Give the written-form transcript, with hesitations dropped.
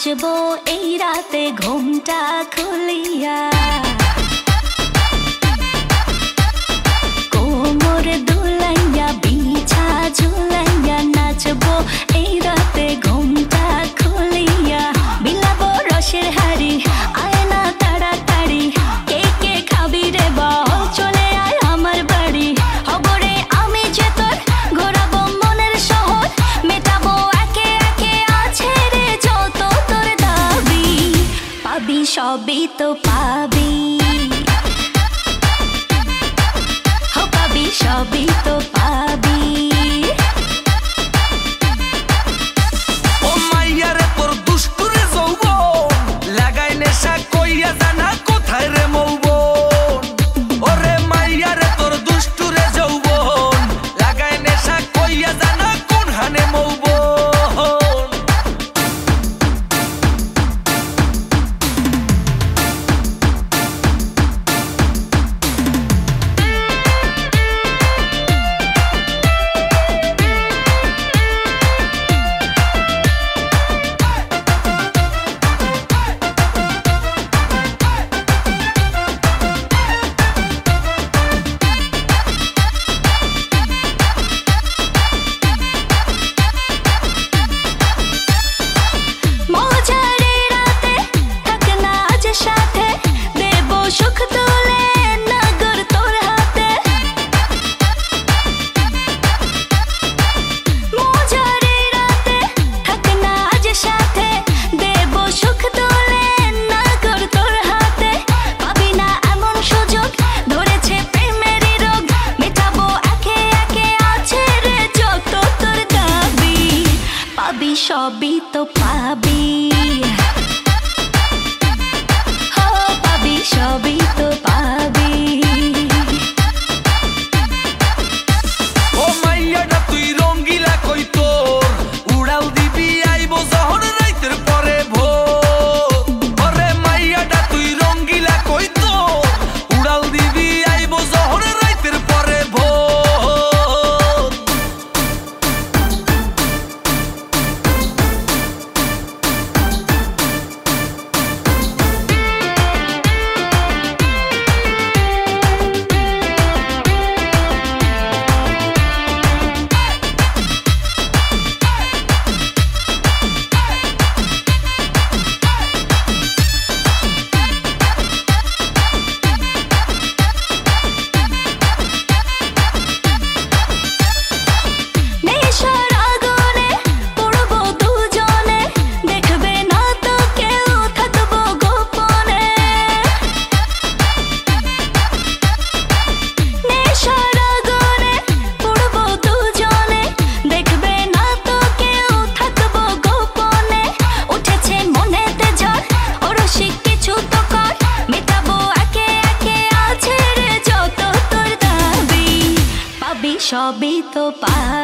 নাচবো এই রাতে ঘুমটা খুলিয়া কোমর দুলাইয়া বিছা ঝুলাইয়া নাচবো এই রাতে ঘুমটা খুলিয়া বিলাবো রসের হাড়ি আয় না তাড়াতাড়ি কে কে খাবি রে বল চলে আয় আমার বাড়ি হবরে আমি যে তোর ঘোরাবো মনের শহর মেটাবো একে একে আছে রে যত তোর দাবি পাবি সবই তো পাবি সবই তো পাবি ও মাইয়ারে তোর দুষ্টুরে যৌবন লাগাই নেশা কইয়া জানা কোথায় রে মৌবন ওরে মাইয়ারে তোর দুষ্টুরে যৌবন লাগাই নেশা কইয়া জানা কোন হানে মৌবন সবই তো পাবি হো পাবি সবই তো পাবি ও মাইয়াটা তুই রঙ্গিলা কই তোর উড়াল দিবি আইবো যখন রাইতের পরে ভোর ওরে মাইয়াটা তুই রঙ্গিলা কই তোর উড়াল দিবি আইবো যখন রাইতের পরে ভোর সবই তো পাবি